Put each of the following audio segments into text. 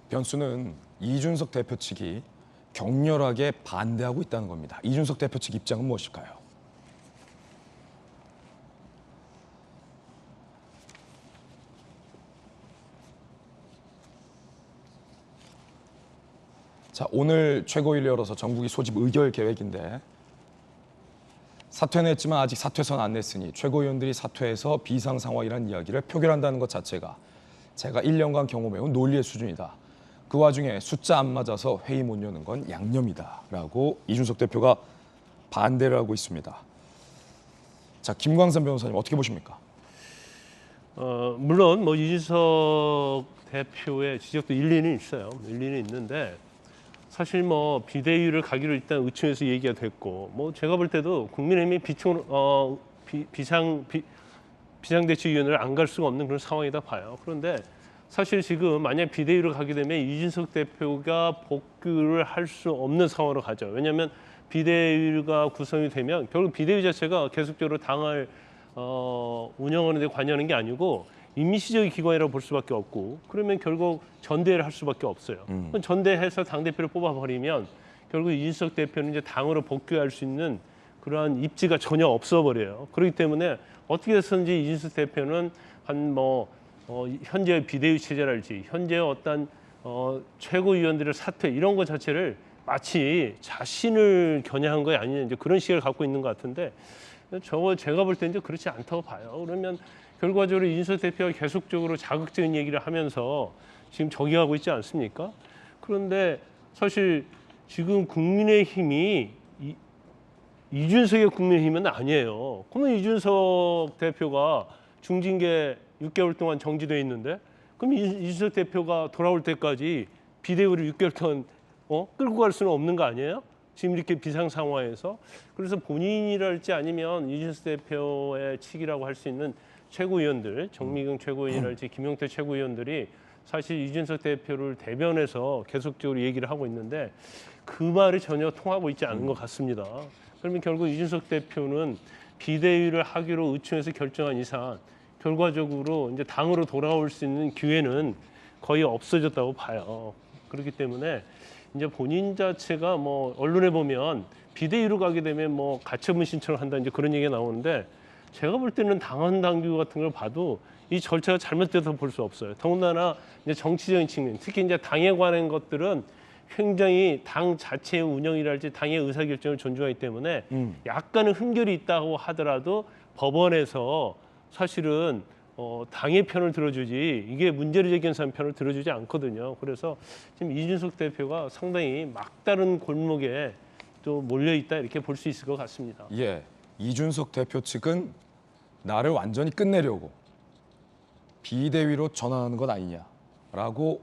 변수는 이준석 대표 측이 격렬하게 반대하고 있다는 겁니다. 이준석 대표 측 입장은 무엇일까요? 자, 오늘 최고위를 열어서 정국이 소집 의결 계획인데 사퇴는 했지만 아직 사퇴서는 안 냈으니 최고위원들이 사퇴해서 비상 상황이라는 이야기를 표결한다는 것 자체가 제가 1년간 경험해온 논리의 수준이다. 그 와중에 숫자 안 맞아서 회의 못 여는 건 양념이다라고 이준석 대표가 반대를 하고 있습니다. 자, 김광선 변호사님 어떻게 보십니까? 물론 뭐 이준석 대표의 지적도 일리는 있어요. 일리는 있는데 사실 뭐 비대위를 가기로 일단 의총에서 얘기가 됐고 뭐 제가 볼 때도 국민의힘이 비상대책위원회를 안 갈 수가 없는 그런 상황이다 봐요. 그런데 사실 지금 만약 비대위를 가게 되면 이준석 대표가 복귀를 할 수 없는 상황으로 가죠. 왜냐하면 비대위가 구성이 되면 결국 비대위 자체가 계속적으로 당을 운영하는 데 관여하는 게 아니고 임시적인 기관이라고 볼 수밖에 없고 그러면 결국 전대를 할 수밖에 없어요. 전대해서 당대표를 뽑아버리면 결국 이준석 대표는 이제 당으로 복귀할 수 있는 그러한 입지가 전혀 없어버려요. 그렇기 때문에 어떻게 해서든지 이준석 대표는 현재 비대위 체제랄지 현재 어떤 최고위원들의 사퇴 이런 것 자체를 마치 자신을 겨냥한 거 아니냐 이제 그런 시각을 갖고 있는 것 같은데 제가 볼 때 이제 그렇지 않다고 봐요. 그러면 결과적으로 이준석 대표가 계속적으로 자극적인 얘기를 하면서 지금 저기하고 있지 않습니까? 그런데 사실 지금 국민의힘이 이준석의 국민의힘은 아니에요. 그러면 이준석 대표가 중징계 6개월 동안 정지돼 있는데 그럼 이준석 대표가 돌아올 때까지 비대위를 6개월 동안 끌고 갈 수는 없는 거 아니에요? 지금 이렇게 비상 상황에서. 그래서 본인이랄지 아니면 이준석 대표의 측이라고 할 수 있는 최고위원들, 정미경 최고위원이랄지 김용태 최고위원들이 사실 이준석 대표를 대변해서 계속적으로 얘기를 하고 있는데 그 말이 전혀 통하고 있지 않은 것 같습니다. 그러면 결국 이준석 대표는 비대위를 하기로 의총에서 결정한 이상 결과적으로 이제 당으로 돌아올 수 있는 기회는 거의 없어졌다고 봐요. 그렇기 때문에 이제 본인 자체가 뭐 언론에 보면 비대위로 가게 되면 뭐 가처분 신청을 한다 이제 그런 얘기가 나오는데 제가 볼 때는 당헌 당규 같은 걸 봐도 이 절차가 잘못돼서 볼 수 없어요. 더군다나 이제 정치적인 측면, 특히 이제 당에 관한 것들은 굉장히 당 자체의 운영이랄지 당의 의사결정을 존중하기 때문에 약간의 흠결이 있다고 하더라도 법원에서 사실은 당의 편을 들어주지 이게 문제를 제기한 사람 편을 들어주지 않거든요. 그래서 지금 이준석 대표가 상당히 막다른 골목에 또 몰려 있다 이렇게 볼 수 있을 것 같습니다. 예, 이준석 대표 측은 나를 완전히 끝내려고 비대위로 전환하는 것 아니냐라고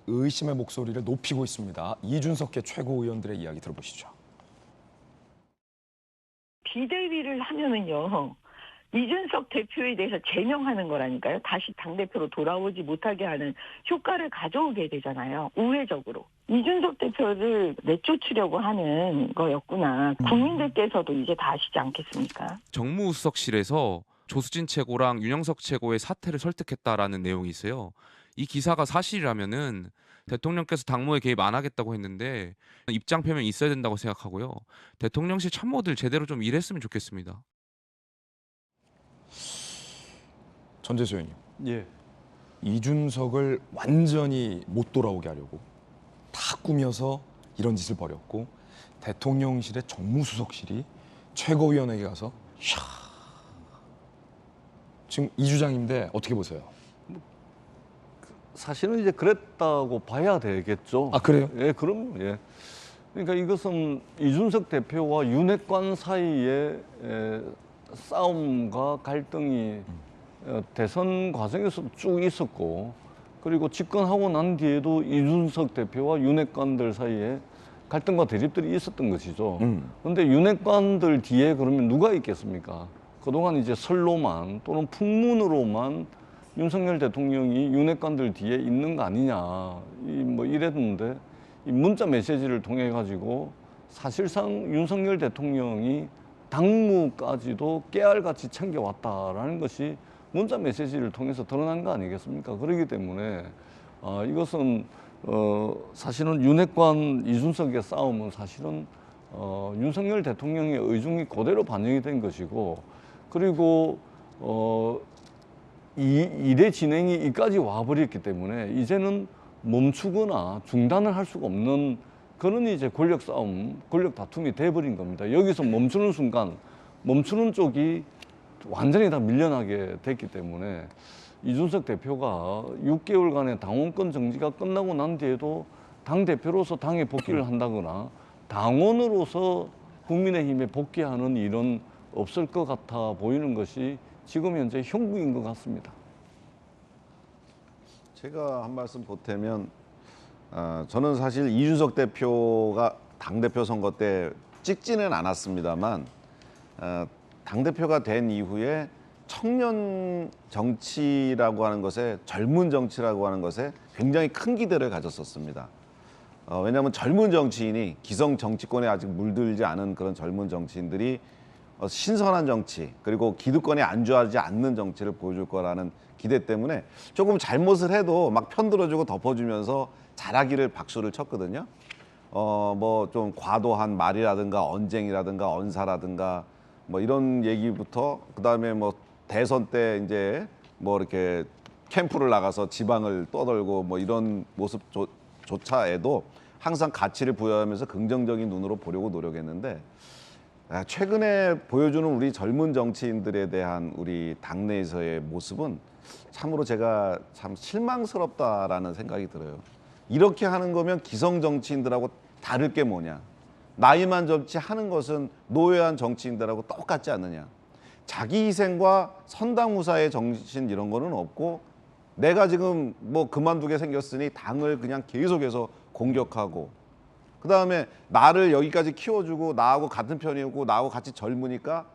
의심의 목소리를 높이고 있습니다. 이준석계 최고위원들의 이야기 들어보시죠. 비대위를 하면은요. 이준석 대표에 대해서 제명하는 거라니까요. 다시 당대표로 돌아오지 못하게 하는 효과를 가져오게 되잖아요. 우회적으로. 이준석 대표를 내쫓으려고 하는 거였구나. 국민들께서도 이제 다 아시지 않겠습니까? 정무수석실에서 조수진 최고랑 윤영석 최고의 사퇴를 설득했다라는 내용이 있어요. 이 기사가 사실이라면은 대통령께서 당무에 개입 안 하겠다고 했는데 입장 표명이 있어야 된다고 생각하고요. 대통령실 참모들 제대로 좀 일했으면 좋겠습니다. 전재수 의원님. 예. 이준석을 완전히 못 돌아오게 하려고 다 꾸며서 이런 짓을 벌였고 대통령실의 정무수석실이 최고위원회에 가서 지금 이 주장인데 어떻게 보세요? 사실은 이제 그랬다고 봐야 되겠죠. 아, 그래요? 예, 그럼 예. 그러니까 이것은 이준석 대표와 윤핵관 사이의 싸움과 갈등이 대선 과정에서 쭉 있었고 그리고 집권하고 난 뒤에도 이준석 대표와 윤핵관들 사이에 갈등과 대립들이 있었던 것이죠. 그런데 윤핵관들 뒤에 그러면 누가 있겠습니까? 그동안 이제 설로만 또는 풍문으로만 윤석열 대통령이 윤핵관들 뒤에 있는 거 아니냐 뭐 이랬는데 이 문자 메시지를 통해 가지고 사실상 윤석열 대통령이 당무까지도 깨알같이 챙겨왔다라는 것이 문자 메시지를 통해서 드러난 거 아니겠습니까? 그렇기 때문에 이것은 사실은 윤핵관 이준석의 싸움은 사실은 윤석열 대통령의 의중이 그대로 반영이 된 것이고, 그리고 일의 진행이 이까지 와버렸기 때문에 이제는 멈추거나 중단을 할 수가 없는 그런 이제 권력 싸움, 권력 다툼이 돼버린 겁니다. 여기서 멈추는 순간 멈추는 쪽이 완전히 다 밀려나게 됐기 때문에 이준석 대표가 6개월간의 당원권 정지가 끝나고 난 뒤에도 당대표로서 당에 복귀를 한다거나 당원으로서 국민의힘에 복귀하는 일은 없을 것 같아 보이는 것이 지금 현재 형국인 것 같습니다. 제가 한 말씀 보태면 저는 사실 이준석 대표가 당대표 선거 때 찍지는 않았습니다만 당대표가 된 이후에 청년 정치라고 하는 것에, 젊은 정치라고 하는 것에 굉장히 큰 기대를 가졌었습니다. 왜냐하면 젊은 정치인이, 기성 정치권에 아직 물들지 않은 그런 젊은 정치인들이 신선한 정치, 그리고 기득권에 안주하지 않는 정치를 보여줄 거라는 기대 때문에 조금 잘못을 해도 막 편들어주고 덮어주면서 잘하기를 박수를 쳤거든요. 뭐 좀 과도한 말이라든가 언쟁이라든가 언사라든가 뭐 이런 얘기부터, 그다음에 뭐 대선 때 이제 뭐 이렇게 캠프를 나가서 지방을 떠돌고 뭐 이런 모습조차에도 항상 가치를 부여하면서 긍정적인 눈으로 보려고 노력했는데, 최근에 보여주는 우리 젊은 정치인들에 대한 우리 당내에서의 모습은 참으로 제가 참 실망스럽다라는 생각이 들어요. 이렇게 하는 거면 기성 정치인들하고 다를 게 뭐냐? 나이만 정치하는 것은 노회한 정치인들하고 똑같지 않느냐? 자기 희생과 선당후사의 정신 이런 거는 없고, 내가 지금 뭐 그만두게 생겼으니 당을 그냥 계속해서 공격하고, 그 다음에 나를 여기까지 키워주고 나하고 같은 편이고 나하고 같이 젊으니까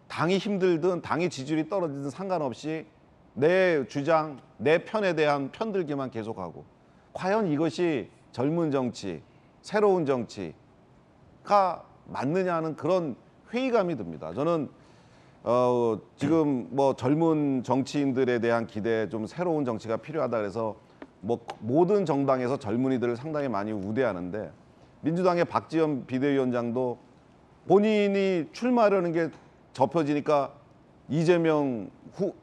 당이 힘들든 당의 지지율이 떨어지든 상관없이 내 주장, 내 편에 대한 편들기만 계속하고, 과연 이것이 젊은 정치, 새로운 정치가 맞느냐 하는 그런 회의감이 듭니다. 저는 지금 뭐 젊은 정치인들에 대한 기대, 좀 새로운 정치가 필요하다 그래서 뭐 모든 정당에서 젊은이들을 상당히 많이 우대하는데, 민주당의 박지원 비대위원장도 본인이 출마하려는 게 접혀지니까 이재명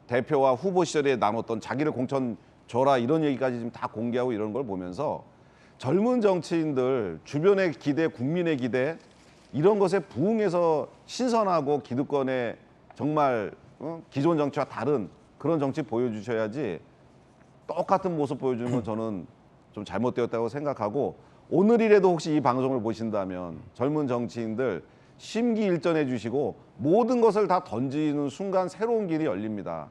대표와 후보 시절에 나눴던 자기를 공천 줘라 이런 얘기까지 지금 다 공개하고 이런 걸 보면서 젊은 정치인들 주변의 기대, 국민의 기대 이런 것에 부응해서 신선하고 기득권에 정말 기존 정치와 다른 그런 정치 보여주셔야지, 똑같은 모습 보여주는 건 저는 좀 잘못되었다고 생각하고, 오늘이라도 혹시 이 방송을 보신다면 젊은 정치인들 심기일전해 주시고 모든 것을 다 던지는 순간 새로운 길이 열립니다.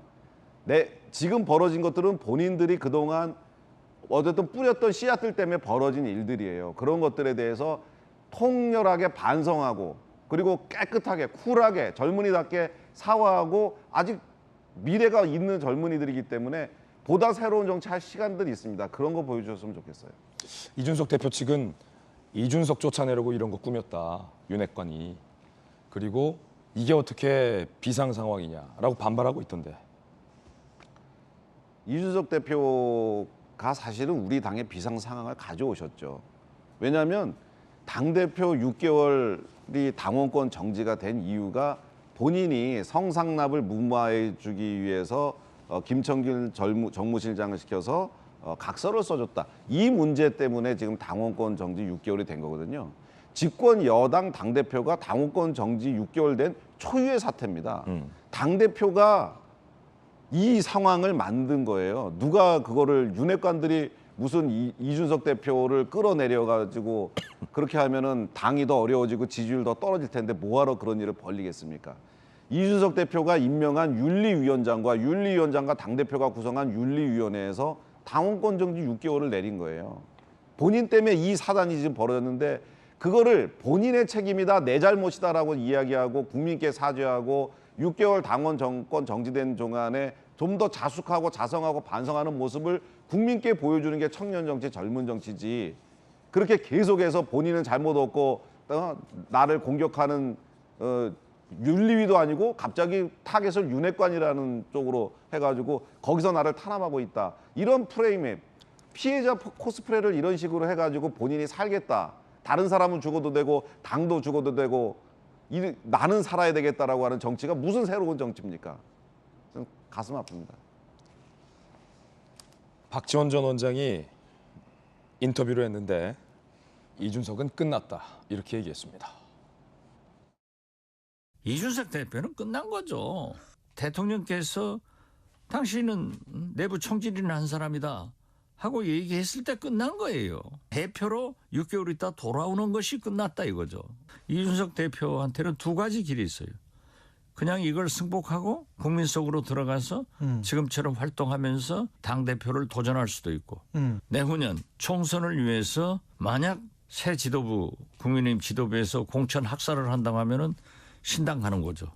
지금 벌어진 것들은 본인들이 그동안 어쨌든 뿌렸던 씨앗들 때문에 벌어진 일들이에요. 그런 것들에 대해서 통렬하게 반성하고, 그리고 깨끗하게 쿨하게 젊은이답게 사과하고, 아직 미래가 있는 젊은이들이기 때문에 보다 새로운 정치 할 시간들이 있습니다. 그런 거 보여주셨으면 좋겠어요. 이준석 대표 측은 이준석 쫓아내려고 이런 거 꾸몄다, 윤핵관이. 그리고 이게 어떻게 비상 상황이냐라고 반발하고 있던데. 이준석 대표가 사실은 우리 당의 비상 상황을 가져오셨죠. 왜냐하면 당대표 6개월이 당원권 정지가 된 이유가 본인이 성상납을 무마해 주기 위해서 김청길 정무실장을 시켜서 각서를 써줬다. 이 문제 때문에 지금 당원권 정지 6개월이 된 거거든요. 집권 여당 당대표가 당원권 정지 6개월 된 초유의 사태입니다. 당대표가 이 상황을 만든 거예요. 누가 그거를, 윤핵관들이 무슨 이준석 대표를 끌어내려가지고 그렇게 하면은 당이 더 어려워지고 지지율 더 떨어질 텐데 뭐하러 그런 일을 벌리겠습니까? 이준석 대표가 임명한 윤리위원장과 당대표가 구성한 윤리위원회에서 당원권 정지 6개월을 내린 거예요. 본인 때문에 이 사단이 지금 벌어졌는데, 그거를 본인의 책임이다, 내 잘못이다라고 이야기하고 국민께 사죄하고 6개월 당원권 정지된 동안에 좀 더 자숙하고 자성하고 반성하는 모습을 국민께 보여주는 게 청년 정치, 젊은 정치지. 그렇게 계속해서 본인은 잘못 없고 나를 공격하는 윤리위도 아니고 갑자기 타겟을 윤핵관이라는 쪽으로 해가지고 거기서 나를 탄압하고 있다. 이런 프레임에 피해자 코스프레를 이런 식으로 해가지고 본인이 살겠다. 다른 사람은 죽어도 되고 당도 죽어도 되고 나는 살아야 되겠다라고 하는 정치가 무슨 새로운 정치입니까? 저는 가슴 아픕니다. 박지원 전 원장이 인터뷰를 했는데 이준석은 끝났다 이렇게 얘기했습니다. 이준석 대표는 끝난 거죠. 대통령께서 당신은 내부 총질이나 한 사람이다 하고 얘기했을 때 끝난 거예요. 대표로 6개월 있다 돌아오는 것이 끝났다 이거죠. 이준석 대표한테는 두 가지 길이 있어요. 그냥 이걸 승복하고 국민 속으로 들어가서 지금처럼 활동하면서 당대표를 도전할 수도 있고 내후년 총선을 위해서 만약 새 지도부 국민의힘 지도부에서 공천 학살을 한다고 하면은 신당 가는 거죠.